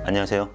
안녕하세요,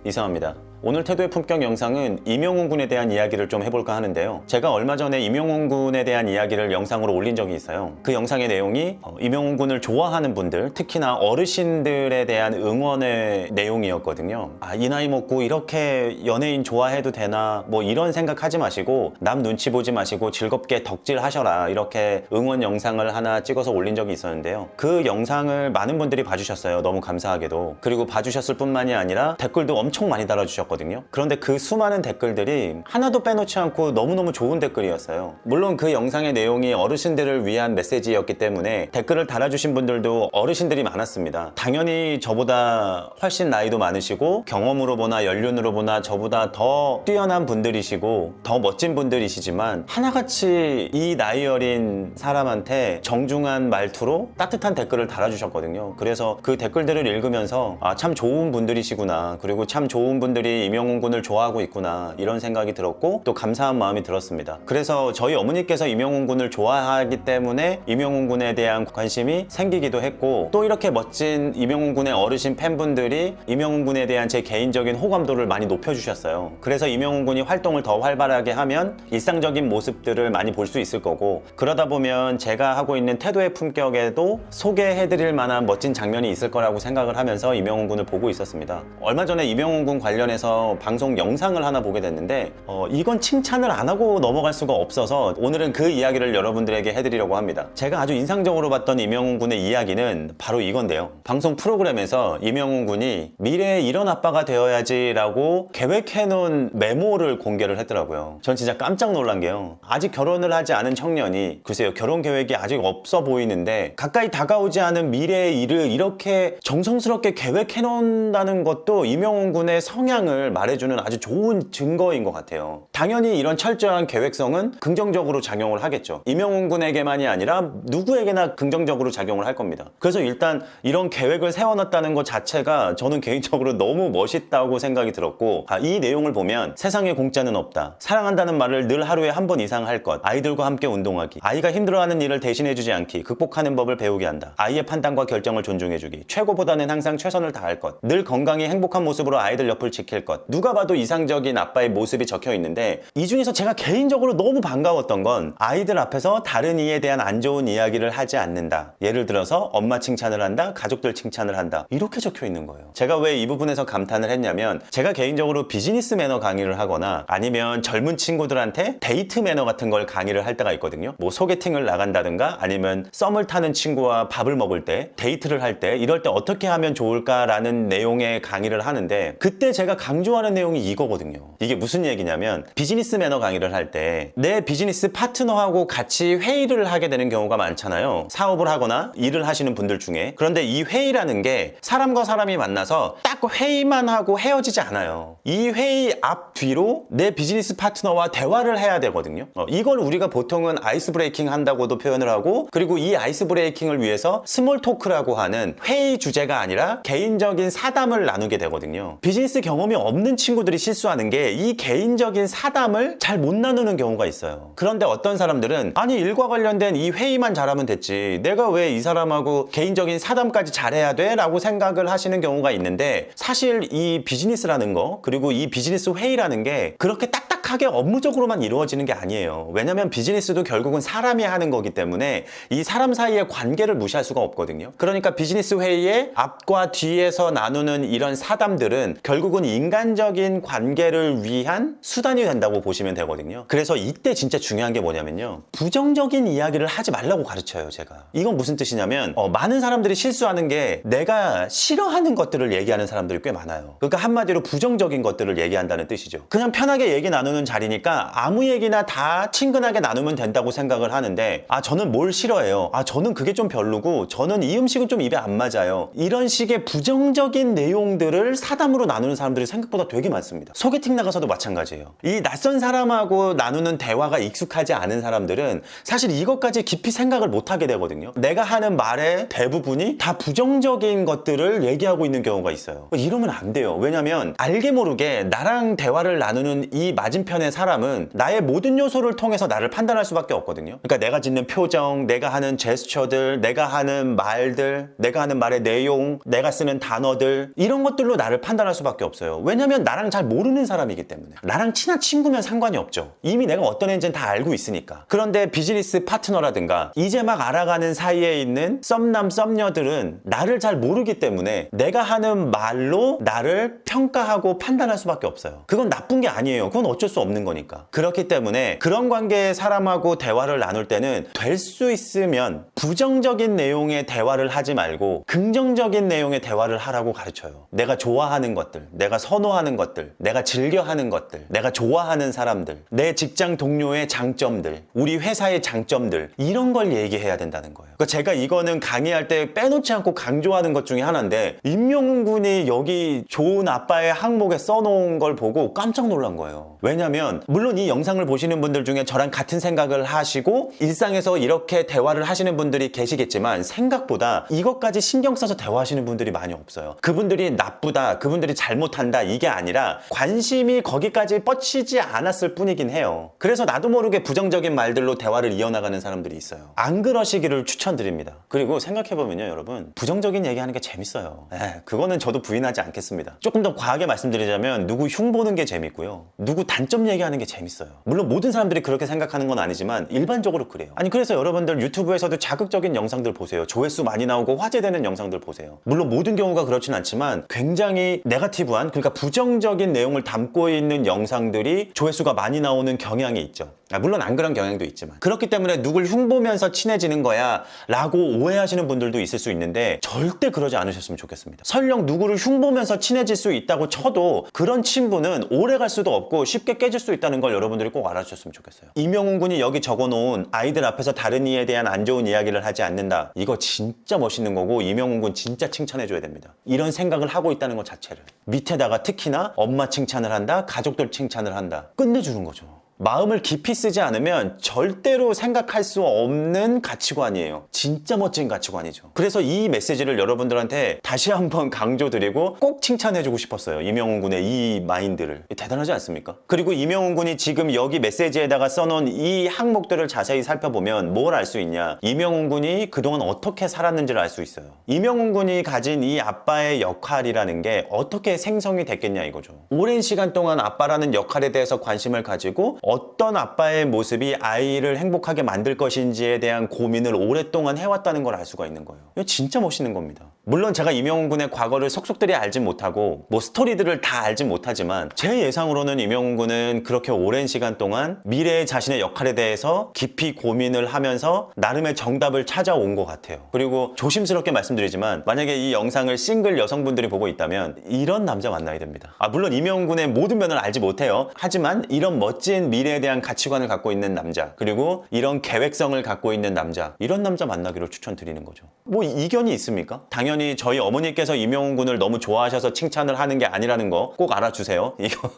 이상합니다. 오늘 태도의 품격 영상은 임영웅 군에 대한 이야기를 좀 해볼까 하는데요. 제가 얼마 전에 임영웅 군에 대한 이야기를 영상으로 올린 적이 있어요. 그 영상의 내용이 임영웅 군을 좋아하는 분들, 특히나 어르신들에 대한 응원의 내용이었거든요. 이 나이 먹고 이렇게 연예인 좋아해도 되나 뭐 이런 생각하지 마시고 남 눈치 보지 마시고 즐겁게 덕질하셔라, 이렇게 응원 영상을 하나 찍어서 올린 적이 있었는데요. 그 영상을 많은 분들이 봐주셨어요. 너무 감사하게도. 그리고 봐주셨을 뿐만이 아니라 댓글도 엄청 많이 달아주셨거든요. 그런데 그 수많은 댓글들이 하나도 빼놓지 않고 너무너무 좋은 댓글이었어요. 물론 그 영상의 내용이 어르신들을 위한 메시지였기 때문에 댓글을 달아주신 분들도 어르신들이 많았습니다. 당연히 저보다 훨씬 나이도 많으시고 경험으로 보나 연륜으로 보나 저보다 더 뛰어난 분들이시고 더 멋진 분들이시지만 하나같이 이 나이 어린 사람한테 정중한 말투로 따뜻한 댓글을 달아주셨거든요. 그래서 그 댓글들을 읽으면서 참 좋은 분들이시구나, 그리고 참 좋은 분들이 임영웅 군을 좋아하고 있구나, 이런 생각이 들었고 또 감사한 마음이 들었습니다. 그래서 저희 어머니께서 임영웅 군을 좋아하기 때문에 임영웅 군에 대한 관심이 생기기도 했고, 또 이렇게 멋진 임영웅 군의 어르신 팬분들이 임영웅 군에 대한 제 개인적인 호감도를 많이 높여주셨어요. 그래서 임영웅 군이 활동을 더 활발하게 하면 일상적인 모습들을 많이 볼 수 있을 거고, 그러다 보면 제가 하고 있는 태도의 품격에도 소개해드릴 만한 멋진 장면이 있을 거라고 생각을 하면서 임영웅 군을 보고 있었습니다. 얼마 전에 임영웅 군 관련해서 방송 영상을 하나 보게 됐는데 이건 칭찬을 안 하고 넘어갈 수가 없어서 오늘은 그 이야기를 여러분들에게 해드리려고 합니다. 제가 아주 인상적으로 봤던 임영웅 군의 이야기는 바로 이건데요. 방송 프로그램에서 임영웅 군이 미래에 이런 아빠가 되어야지 라고 계획해놓은 메모를 공개를 했더라고요. 전 진짜 깜짝 놀란 게요, 아직 결혼을 하지 않은 청년이, 글쎄요, 결혼 계획이 아직 없어 보이는데 가까이 다가오지 않은 미래의 일을 이렇게 정성스럽게 계획해놓는다는 것도 임영웅 군의 성향을 말해주는 아주 좋은 증거인 것 같아요. 당연히 이런 철저한 계획성은 긍정적으로 작용을 하겠죠. 임영웅 군에게만이 아니라 누구에게나 긍정적으로 작용을 할 겁니다. 그래서 일단 이런 계획을 세워놨다는 것 자체가 저는 개인적으로 너무 멋있다고 생각이 들었고, 이 내용을 보면 세상에 공짜는 없다, 사랑한다는 말을 늘 하루에 한 번 이상 할 것, 아이들과 함께 운동하기, 아이가 힘들어하는 일을 대신해주지 않기, 극복하는 법을 배우게 한다, 아이의 판단과 결정을 존중해주기, 최고보다는 항상 최선을 다할 것, 늘 건강히 행복한 모습으로 아이들 옆을 지킬 것. 누가 봐도 이상적인 아빠의 모습이 적혀 있는데, 이 중에서 제가 개인적으로 너무 반가웠던 건 아이들 앞에서 다른 이에 대한 안 좋은 이야기를 하지 않는다. 예를 들어서 엄마 칭찬을 한다, 가족들 칭찬을 한다, 이렇게 적혀 있는 거예요. 제가 왜 이 부분에서 감탄을 했냐면, 제가 개인적으로 비즈니스 매너 강의를 하거나 아니면 젊은 친구들한테 데이트 매너 같은 걸 강의를 할 때가 있거든요. 뭐 소개팅을 나간다든가 아니면 썸을 타는 친구와 밥을 먹을 때, 데이트를 할 때, 이럴 때 어떻게 하면 좋을까라는 내용의 강의를 하는데, 그때 제가 강조하는 내용이 이거거든요. 이게 무슨 얘기냐면, 비즈니스 매너 강의를 할 때 내 비즈니스 파트너하고 같이 회의를 하게 되는 경우가 많잖아요. 사업을 하거나 일을 하시는 분들 중에. 그런데 이 회의라는 게 사람과 사람이 만나서 딱 회의만 하고 헤어지지 않아요. 이 회의 앞 뒤로 내 비즈니스 파트너와 대화를 해야 되거든요. 이걸 우리가 보통은 아이스 브레이킹 한다고도 표현을 하고, 그리고 이 아이스 브레이킹을 위해서 스몰 토크라고 하는 회의 주제가 아니라 개인적인 사담을 나누게 되거든요. 비즈니스 경험이 없는 친구들이 실수하는 게 이 개인적인 사담을 잘 못 나누는 경우가 있어요. 그런데 어떤 사람들은 아니, 일과 관련된 이 회의만 잘하면 됐지, 내가 왜 이 사람하고 개인적인 사담까지 잘해야 돼? 라고 생각을 하시는 경우가 있는데, 사실 이 비즈니스라는 거, 그리고 이 비즈니스 회의라는 게 그렇게 딱딱하게 업무적으로만 이루어지는 게 아니에요. 왜냐면 비즈니스도 결국은 사람이 하는 거기 때문에 이 사람 사이의 관계를 무시할 수가 없거든요. 그러니까 비즈니스 회의의 앞과 뒤에서 나누는 이런 사담들은 결국은 인간적인 관계를 위한 수단이 된다고 보시면 되거든요. 그래서 이때 진짜 중요한 게 뭐냐면요, 부정적인 이야기를 하지 말라고 가르쳐요, 제가. 이건 무슨 뜻이냐면, 많은 사람들이 실수하는 게 내가 싫어하는 것들을 얘기하는 사람들이 꽤 많아요. 그러니까 한마디로 부정적인 것들을 얘기한다는 뜻이죠. 그냥 편하게 얘기 나누는 자리니까 아무 얘기나 다 친근하게 나누면 된다고 생각을 하는데, 저는 뭘 싫어해요, 저는 그게 좀 별로고, 저는 이 음식은 좀 입에 안 맞아요, 이런 식의 부정적인 내용들을 사담으로 나누는 사람들이 생각보다 되게 많습니다. 소개팅 나가서도 마찬가지예요. 이 낯선 사람하고 나누는 대화가 익숙하지 않은 사람들은 사실 이것까지 깊이 생각을 못 하게 되거든요. 내가 하는 말의 대부분이 다 부정적인 것들을 얘기하고 있는 경우가 있어요. 이러면 안 돼요. 왜냐면 알게 모르게 나랑 대화를 나누는 이 맞은편 맞은편의 사람은 나의 모든 요소를 통해서 나를 판단할 수밖에 없거든요. 그러니까 내가 짓는 표정, 내가 하는 제스처들, 내가 하는 말들, 내가 하는 말의 내용, 내가 쓰는 단어들, 이런 것들로 나를 판단할 수밖에 없어요. 왜냐면 나랑 잘 모르는 사람이기 때문에. 나랑 친한 친구면 상관이 없죠. 이미 내가 어떤 애인지는 다 알고 있으니까. 그런데 비즈니스 파트너라든가 이제 막 알아가는 사이에 있는 썸남 썸녀들은 나를 잘 모르기 때문에 내가 하는 말로 나를 평가하고 판단할 수밖에 없어요. 그건 나쁜 게 아니에요. 그건 어쩔 수 없는 거니까. 그렇기 때문에 그런 관계의 사람하고 대화를 나눌 때는 될 수 있으면 부정적인 내용의 대화를 하지 말고 긍정적인 내용의 대화를 하라고 가르쳐요. 내가 좋아하는 것들, 내가 선호하는 것들, 내가 즐겨하는 것들, 내가 좋아하는 사람들, 내 직장 동료의 장점들, 우리 회사의 장점들, 이런 걸 얘기해야 된다는 거예요. 그러니까 제가 이거는 강의할 때 빼놓지 않고 강조하는 것 중에 하나인데, 임영웅 군이 여기 좋은 아빠의 항목에 써놓은 걸 보고 깜짝 놀란 거예요. 왜냐면 물론 이 영상을 보시는 분들 중에 저랑 같은 생각을 하시고 일상에서 이렇게 대화를 하시는 분들이 계시겠지만, 생각보다 이것까지 신경 써서 대화하시는 분들이 많이 없어요. 그분들이 나쁘다, 그분들이 잘못한다, 이게 아니라 관심이 거기까지 뻗치지 않았을 뿐이긴 해요. 그래서 나도 모르게 부정적인 말들로 대화를 이어나가는 사람들이 있어요. 안 그러시기를 추천드립니다. 그리고 생각해보면요, 여러분, 부정적인 얘기하는 게 재밌어요. 그거는 저도 부인하지 않겠습니다. 조금 더 과하게 말씀드리자면 누구 흉보는 게 재밌고요, 누구 단점 얘기하는 게 재밌어요. 물론 모든 사람들이 그렇게 생각하는 건 아니지만 일반적으로 그래요. 아니, 그래서 여러분들 유튜브에서도 자극적인 영상들 보세요. 조회수 많이 나오고 화제되는 영상들 보세요. 물론 모든 경우가 그렇진 않지만 굉장히 네거티브한, 그러니까 부정적인 내용을 담고 있는 영상들이 조회수가 많이 나오는 경향이 있죠. 물론 안 그런 경향도 있지만, 그렇기 때문에 누굴 흉보면서 친해지는 거야 라고 오해하시는 분들도 있을 수 있는데, 절대 그러지 않으셨으면 좋겠습니다. 설령 누구를 흉보면서 친해질 수 있다고 쳐도 그런 친분은 오래 갈 수도 없고 쉽게 깨질 수 있다는 걸 여러분들이 꼭 알아주셨으면 좋겠어요. 임영웅 군이 여기 적어놓은 아이들 앞에서 다른 이에 대한 안 좋은 이야기를 하지 않는다, 이거 진짜 멋있는 거고 임영웅 군 진짜 칭찬해줘야 됩니다. 이런 생각을 하고 있다는 것 자체를. 밑에다가 특히나 엄마 칭찬을 한다, 가족들 칭찬을 한다, 끝내주는 거죠. 마음을 깊이 쓰지 않으면 절대로 생각할 수 없는 가치관이에요. 진짜 멋진 가치관이죠. 그래서 이 메시지를 여러분들한테 다시 한번 강조드리고 꼭 칭찬해주고 싶었어요. 임영웅 군의 이 마인드를. 대단하지 않습니까? 그리고 임영웅 군이 지금 여기 메시지에다가 써놓은 이 항목들을 자세히 살펴보면 뭘 알 수 있냐, 임영웅 군이 그동안 어떻게 살았는지를 알 수 있어요. 임영웅 군이 가진 이 아빠의 역할이라는 게 어떻게 생성이 됐겠냐 이거죠. 오랜 시간 동안 아빠라는 역할에 대해서 관심을 가지고 어떤 아빠의 모습이 아이를 행복하게 만들 것인지에 대한 고민을 오랫동안 해왔다는 걸 알 수가 있는 거예요. 이거 진짜 멋있는 겁니다. 물론 제가 임영웅 군의 과거를 속속들이 알진 못하고 뭐 스토리들을 다 알진 못하지만, 제 예상으로는 임영웅 군은 그렇게 오랜 시간 동안 미래의 자신의 역할에 대해서 깊이 고민을 하면서 나름의 정답을 찾아온 것 같아요. 그리고 조심스럽게 말씀드리지만, 만약에 이 영상을 싱글 여성분들이 보고 있다면 이런 남자 만나야 됩니다. 물론 임영웅 군의 모든 면을 알지 못해요. 하지만 이런 멋진 미래에 대한 가치관을 갖고 있는 남자, 그리고 이런 계획성을 갖고 있는 남자, 이런 남자 만나기를 추천드리는 거죠. 뭐 이견이 있습니까? 당연히 저희 어머니께서 임영웅 군을 너무 좋아하셔서 칭찬을 하는 게 아니라는 거 꼭 알아주세요. 이거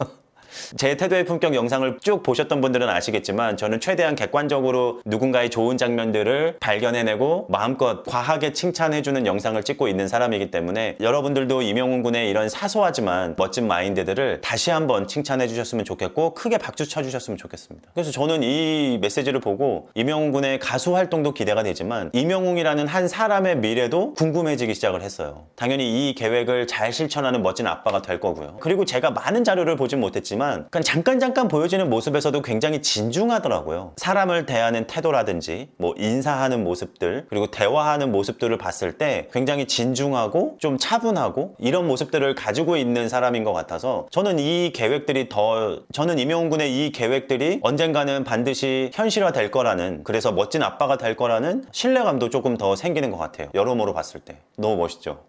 제 태도의 품격 영상을 쭉 보셨던 분들은 아시겠지만, 저는 최대한 객관적으로 누군가의 좋은 장면들을 발견해내고 마음껏 과하게 칭찬해주는 영상을 찍고 있는 사람이기 때문에, 여러분들도 임영웅 군의 이런 사소하지만 멋진 마인드들을 다시 한번 칭찬해 주셨으면 좋겠고 크게 박수 쳐주셨으면 좋겠습니다. 그래서 저는 이 메시지를 보고 임영웅 군의 가수 활동도 기대가 되지만, 임영웅이라는 한 사람의 미래도 궁금해지기 시작을 했어요. 당연히 이 계획을 잘 실천하는 멋진 아빠가 될 거고요. 그리고 제가 많은 자료를 보진 못했지만 그냥 잠깐 보여지는 모습에서도 굉장히 진중하더라고요. 사람을 대하는 태도라든지 뭐 인사하는 모습들, 그리고 대화하는 모습들을 봤을 때 굉장히 진중하고 좀 차분하고 이런 모습들을 가지고 있는 사람인 것 같아서, 저는 임영웅 군의 이 계획들이 언젠가는 반드시 현실화 될 거라는, 그래서 멋진 아빠가 될 거라는 신뢰감도 조금 더 생기는 것 같아요. 여러모로 봤을 때 너무 멋있죠.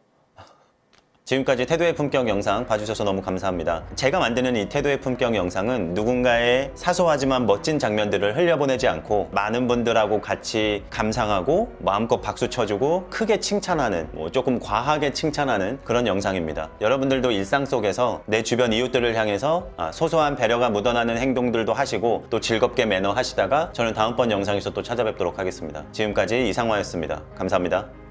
지금까지 태도의 품격 영상 봐주셔서 너무 감사합니다. 제가 만드는 이 태도의 품격 영상은 누군가의 사소하지만 멋진 장면들을 흘려보내지 않고 많은 분들하고 같이 감상하고 마음껏 박수 쳐주고 크게 칭찬하는, 뭐 조금 과하게 칭찬하는 그런 영상입니다. 여러분들도 일상 속에서 내 주변 이웃들을 향해서 소소한 배려가 묻어나는 행동들도 하시고 또 즐겁게 매너하시다가, 저는 다음번 영상에서 또 찾아뵙도록 하겠습니다. 지금까지 이상화였습니다. 감사합니다.